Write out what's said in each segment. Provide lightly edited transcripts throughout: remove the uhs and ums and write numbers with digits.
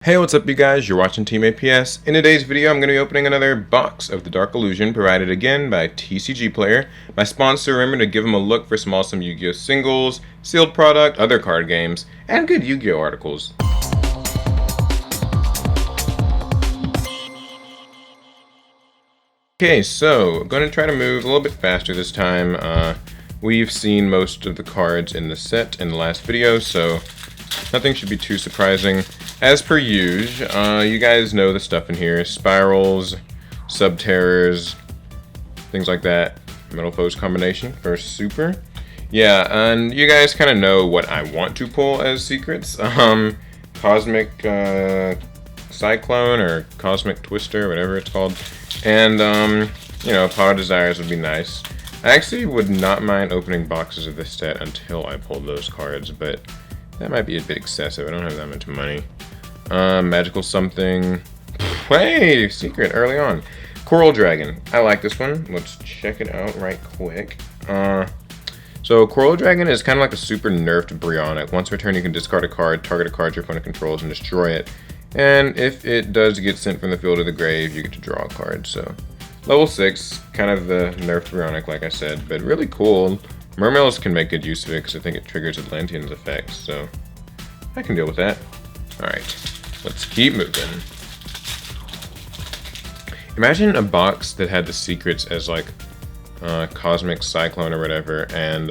Hey, what's up you guys? You're watching Team APS. In today's video, I'm going to be opening another box of the Dark Illusion provided again by TCGplayer. My sponsor, remember to give them a look for some awesome Yu-Gi-Oh! Singles, sealed product, other card games, and good Yu-Gi-Oh! Articles. Okay, so I'm going to try to move a little bit faster this time. We've seen most of the cards in the set in the last video, so nothing should be too surprising. As per usual, you guys know the stuff in here. Spirals, Subterrors, things like that. Metal Foes combination for super. Yeah, and you guys kind of know what I want to pull as secrets. Cosmic Cyclone or Cosmic Twister, whatever it's called. And, you know, Power Desires would be nice. I actually would not mind opening boxes of this set until I pulled those cards, but that might be a bit excessive. I don't have that much money. Magical something. Hey, secret early on. Coral Dragon. I like this one. Let's check it out right quick. So Coral Dragon is kind of like a super nerfed Bryonic. Once per turn, you can discard a card, target a card your opponent controls, and destroy it. And if it does get sent from the field to the grave, you get to draw a card. So level 6, kind of the nerfed Bryonic, like I said, but really cool. Mermails can make good use of it because I think it triggers Atlantean's effects, so I can deal with that. Alright, let's keep moving. Imagine a box that had the secrets as like Cosmic Cyclone or whatever, and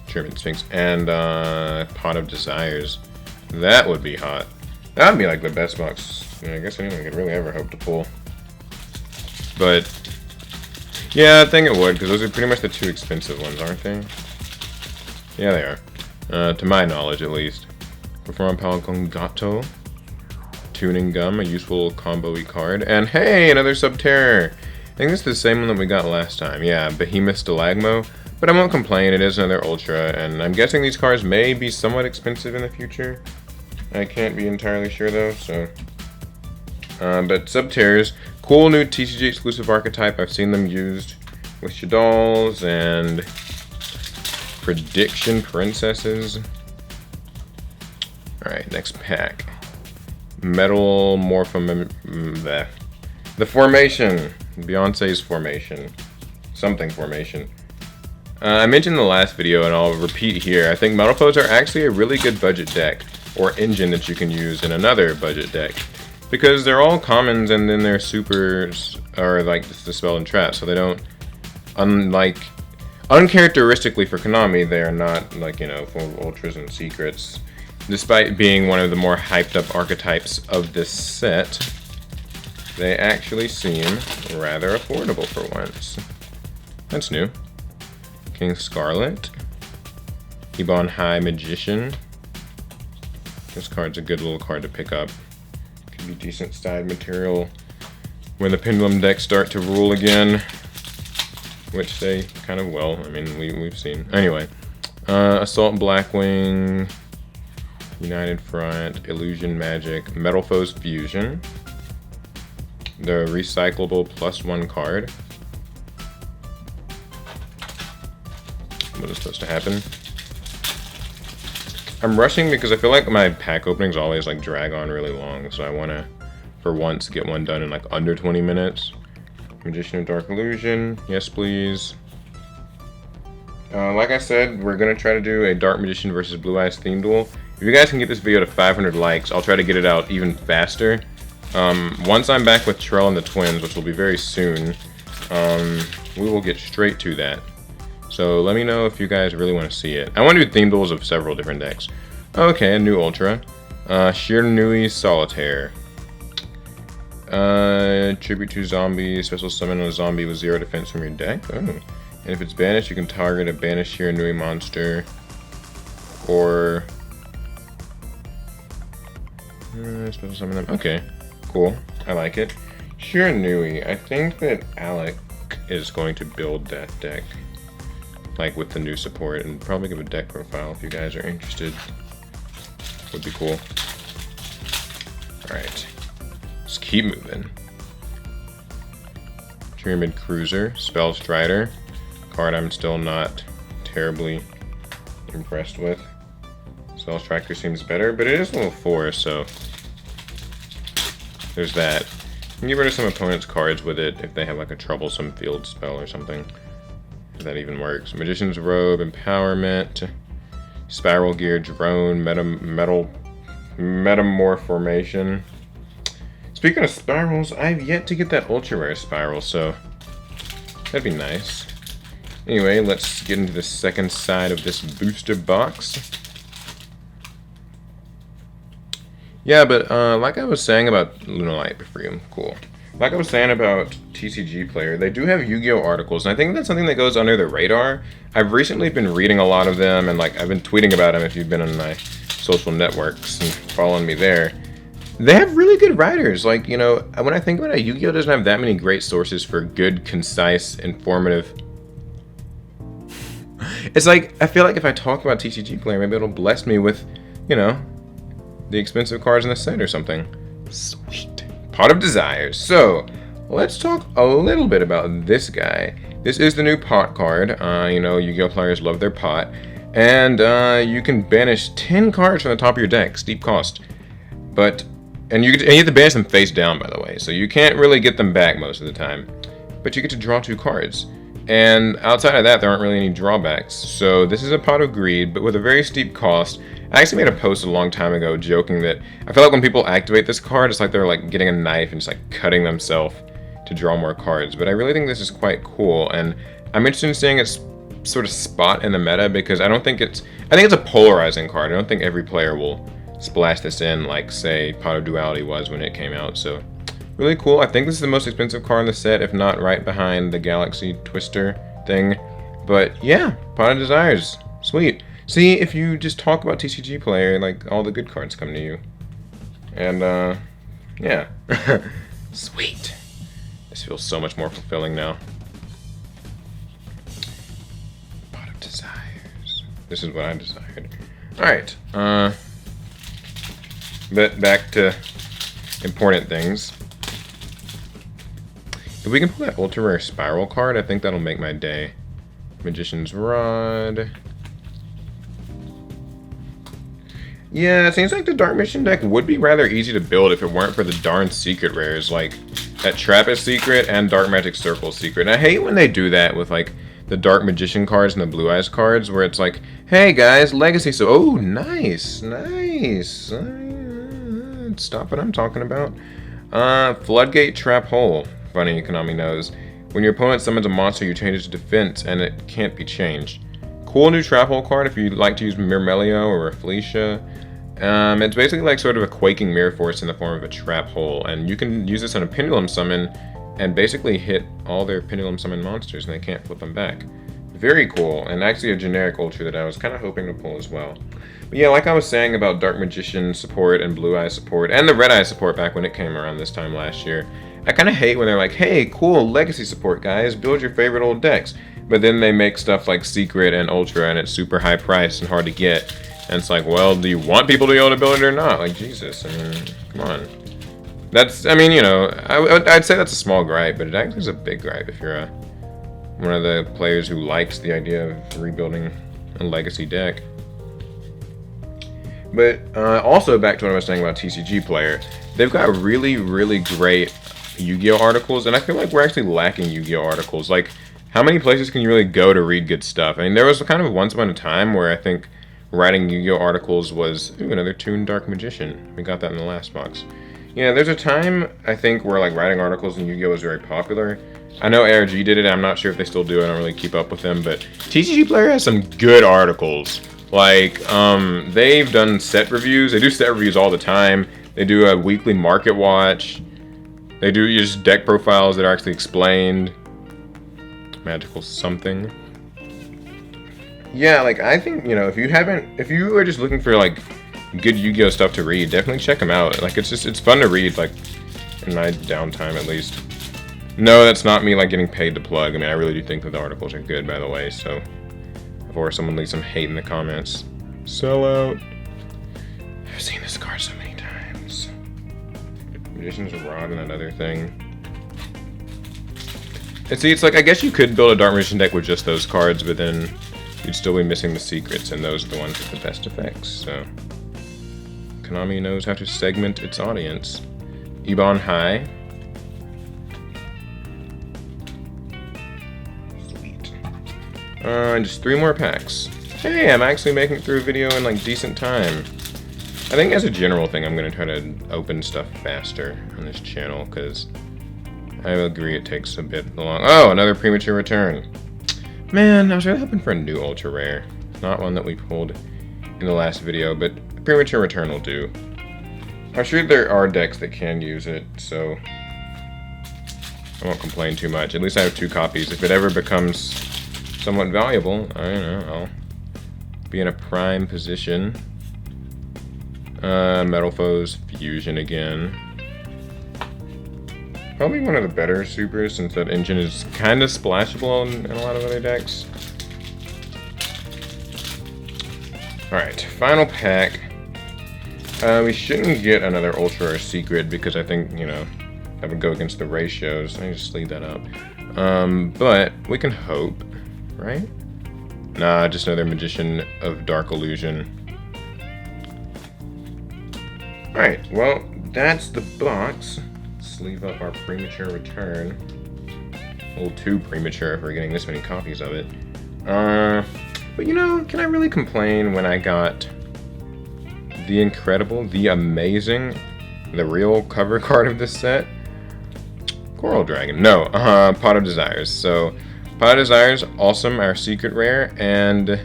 German Sphinx, and Pot of Desires. That would be hot. That would be like the best box I guess anyone could really ever hope to pull. But yeah, I think it would, because those are pretty much the two expensive ones, aren't they? Yeah, they are. To my knowledge, at least. Perform Palcongato. Tuning Gum, a useful combo-y card. And hey, another Subterror! I think this is the same one that we got last time. Yeah, Behemoth Stalagmo. But I won't complain, it is another Ultra, and I'm guessing these cards may be somewhat expensive in the future. I can't be entirely sure, though, so... but Subterrors, cool new TCG exclusive archetype. I've seen them used with Shaddols and Prediction Princesses. Alright, next pack. Metal the Formation. Beyonce's Formation. Something Formation. I mentioned in the last video, and I'll repeat here, I think Metal Foes are actually a really good budget deck, or engine that you can use in another budget deck. Because they're all commons, and then their supers are like the spell and trap, so they don't, uncharacteristically for Konami, they are not like, you know, full of ultras and secrets. Despite being one of the more hyped up archetypes of this set, they actually seem rather affordable for once. That's new. King Scarlet. Ebon High Magician. This card's a good little card to pick up. Could be decent side material when the Pendulum decks start to rule again, which they kind of will. I mean, we've seen. Anyway, Assault Blackwing, United Front, Illusion Magic, Metal Foes Fusion, the recyclable +1 card. What is supposed to happen? I'm rushing because I feel like my pack openings always like drag on really long, so I want to, for once, get one done in like under 20 minutes. Magician of Dark Illusion, yes please. Like I said, we're going to try to do a Dark Magician versus Blue Eyes theme duel. If you guys can get this video to 500 likes, I'll try to get it out even faster. Once I'm back with Trell and the Twins, which will be very soon, we will get straight to that. So let me know if you guys really want to see it. I want to do theme duels of several different decks. Okay, a new Ultra. Shiranui Solitaire. Tribute to zombie, special summon a zombie with 0 defense from your deck. Oh. And if it's banished, you can target a banished Shiranui monster. Or... special summon them. Okay, cool. I like it. Shiranui. I think that Alec is going to build that deck. Like with the new support, and probably give a deck profile if you guys are interested. Would be cool. Alright. Let's keep moving. Pyramid Cruiser, Spell Strider. Card I'm still not terribly impressed with. So Spells Tracker seems better, but it is level 4, so there's that. You can get rid of some opponent's cards with it if they have like a troublesome field spell or something. If that even works. Magician's Robe, Empowerment, Spiral Gear, Drone, Metamorphormation. Speaking of spirals, I've yet to get that ultra rare spiral, so that'd be nice. Anyway, let's get into the second side of this booster box. Yeah, but like I was saying about Lunalight Perfume, cool. Like I was saying about TCGplayer, they do have Yu-Gi-Oh! Articles, and I think that's something that goes under the radar. I've recently been reading a lot of them, and like I've been tweeting about them if you've been on my social networks and following me there. They have really good writers. Like, you know, when I think about it, Yu-Gi-Oh! Doesn't have that many great sources for good, concise, informative. It's like, I feel like if I talk about TCGplayer, maybe it'll bless me with, you know, the expensive cards in the set or something. Sweet. Pot of Desires. So, let's talk a little bit about this guy. This is the new pot card. You know, Yu-Gi-Oh! Players love their pot. And you can banish 10 cards from the top of your deck. Steep cost. But... And you have to banish them face down, by the way, so you can't really get them back most of the time. But you get to draw 2 cards. And outside of that, there aren't really any drawbacks. So this is a Pot of Greed, but with a very steep cost. I actually made a post a long time ago joking that I feel like when people activate this card, it's like they're like getting a knife and just like cutting themselves to draw more cards. But I really think this is quite cool, and I'm interested in seeing its sort of spot in the meta because I think it's a polarizing card. I don't think every player will splash this in like, say, Pot of Duality was when it came out. So really cool. I think this is the most expensive card in the set, if not right behind the Galaxy Twister thing. But yeah, Pot of Desires. Sweet. See, if you just talk about TCGplayer, like, all the good cards come to you. And, yeah. Sweet. This feels so much more fulfilling now. Pot of Desires. This is what I desired. Alright, but back to important things. If we can pull that ultra rare spiral card, I think that'll make my day. Magician's Rod. Yeah, it seems like the Dark Mission deck would be rather easy to build if it weren't for the darn secret rares, like that Trappist secret and Dark Magic Circle secret. And I hate when they do that with like the Dark Magician cards and the Blue Eyes cards, where it's like, hey guys, Legacy, so, oh, nice, nice. Stop what I'm talking about. Floodgate Trap Hole. Funny, Konami knows. When your opponent summons a monster, you change it to defense, and it can't be changed. Cool new Trap Hole card if you like to use Mirmelio or Felicia. It's basically like sort of a Quaking Mirror Force in the form of a Trap Hole, and you can use this on a Pendulum Summon and basically hit all their Pendulum Summon monsters, and they can't flip them back. Very cool, and actually a generic Ultra that I was kind of hoping to pull as well. But yeah, like I was saying about Dark Magician support and Blue Eye support, and the Red Eye support back when it came around this time last year, I kind of hate when they're like, hey, cool, Legacy support, guys, build your favorite old decks. But then they make stuff like Secret and Ultra, and it's super high priced and hard to get. And it's like, well, do you want people to be able to build it or not? Like, Jesus, I mean, come on. That's, I mean, you know, I'd say that's a small gripe, but it actually is a big gripe if you're one of the players who likes the idea of rebuilding a Legacy deck. But also back to what I was saying about TCGplayer, they've got really, really great Yu-Gi-Oh! Articles, and I feel like we're actually lacking Yu-Gi-Oh! Articles. Like, how many places can you really go to read good stuff? I mean, there was kind of once upon a time where I think writing Yu-Gi-Oh! Articles was, ooh, another Toon Dark Magician. We got that in the last box. Yeah, there's a time, I think, where like writing articles in Yu-Gi-Oh! Was very popular. I know ARG did it, I'm not sure if they still do, I don't really keep up with them, but TCGplayer has some good articles. Like, they've done set reviews, they do set reviews all the time, they do a weekly market watch, they do just deck profiles that are actually explained. Magical something. Yeah, like, I think, you know, if you are just looking for, like, good Yu-Gi-Oh! Stuff to read, definitely check them out. Like, it's fun to read, like, in my downtime, at least. No, that's not me, like, getting paid to plug. I mean, I really do think that the articles are good, by the way, so before someone leaves some hate in the comments. Sell out. I've seen this card so many times. Magician's Rod and that other thing. And see, it's like, I guess you could build a Dark Magician deck with just those cards, but then you'd still be missing the secrets, and those are the ones with the best effects. So Konami knows how to segment its audience. Ebon High. Sweet. And just 3 more packs. Hey, I'm actually making it through a video in like decent time. I think as a general thing, I'm going to try to open stuff faster on this channel, because I agree it takes a bit long. Oh, another premature return. Man, I was really hoping for a new ultra rare. Not one that we pulled in the last video, but a premature return will do. I'm sure there are decks that can use it, so I won't complain too much. At least I have 2 copies. If it ever becomes somewhat valuable, I don't know, I'll be in a prime position. Metal Foes Fusion again. Probably one of the better supers, since that engine is kind of splashable in a lot of other decks. Alright, final pack. We shouldn't get another Ultra Rare Secret, because I think, you know, that would go against the ratios. Let me just leave that up. But we can hope, right? Nah, just another Magician of Dark Illusion. Alright, well, that's the box. Let's leave up our premature return. A little too premature if we're getting this many copies of it. But you know, can I really complain when I got the incredible, the amazing, the real cover card of this set? Coral Dragon. No, Pot of Desires. So, Pot of Desires, awesome, our secret rare, and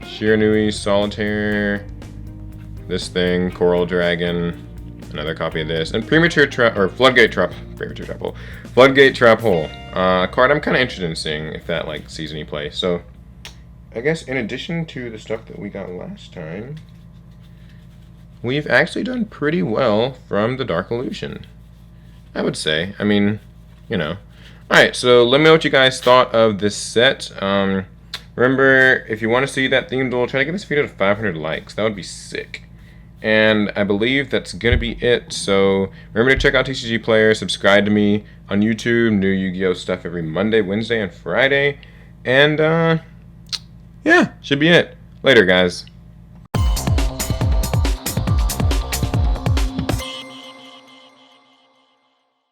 Shiranui, Solitaire, this thing, Coral Dragon, another copy of this, and Floodgate Trap Hole. A card I'm kind of interested in seeing if that like sees any play. So, I guess in addition to the stuff that we got last time, we've actually done pretty well from the Dark Illusion, I would say. I mean, you know. Alright, so let me know what you guys thought of this set. Remember, if you want to see that theme duel, try to get this video to 500 likes. That would be sick. And I believe that's going to be it. So remember to check out TCGplayer, subscribe to me on YouTube, new Yu-Gi-Oh! Stuff every Monday, Wednesday, and Friday. And, yeah, should be it. Later, guys.